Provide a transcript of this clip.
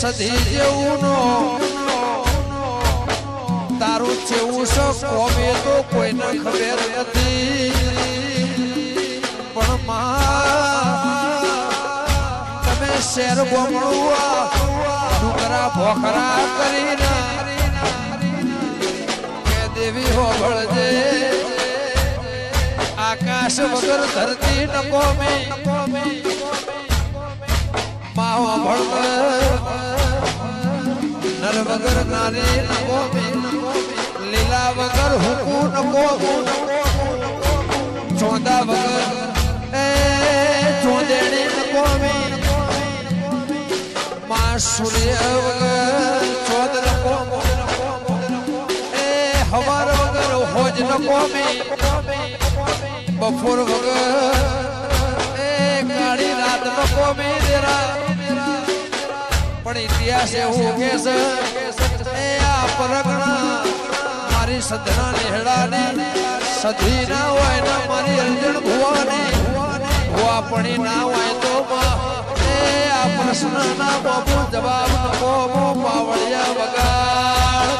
સધી જેવું તારું જેવું છે કોમે તો કોઈને ખબર નથી પણ તમે શેર ગોમડું ડુકરા ભોખરા કરીને કે દેવી હો ભળજે આકાશ વગર ધરતી ન કોમે માવો ભળવે નર વગર નારી ન કોમે લીલા વગર હુકુ ન કોમે ચોંદા વગર ચોંદેણી ન કોમે માં સૂર્ય વગર ચોદ ન કોમે હવાર વગર હોજ ન કોમે બપોર વગર કાળી રાત ન કોમે પણ ઇતિહાસ એવું કે છે આ પરગણા મારી સદના નેહડાને સધી ના હોય ને મારી અર્જણ ભુવાની ભુવાપણી ના હોય તો આ પ્રશ્ન ના બાબુ જવાબ ન પાવળિયા વગાડ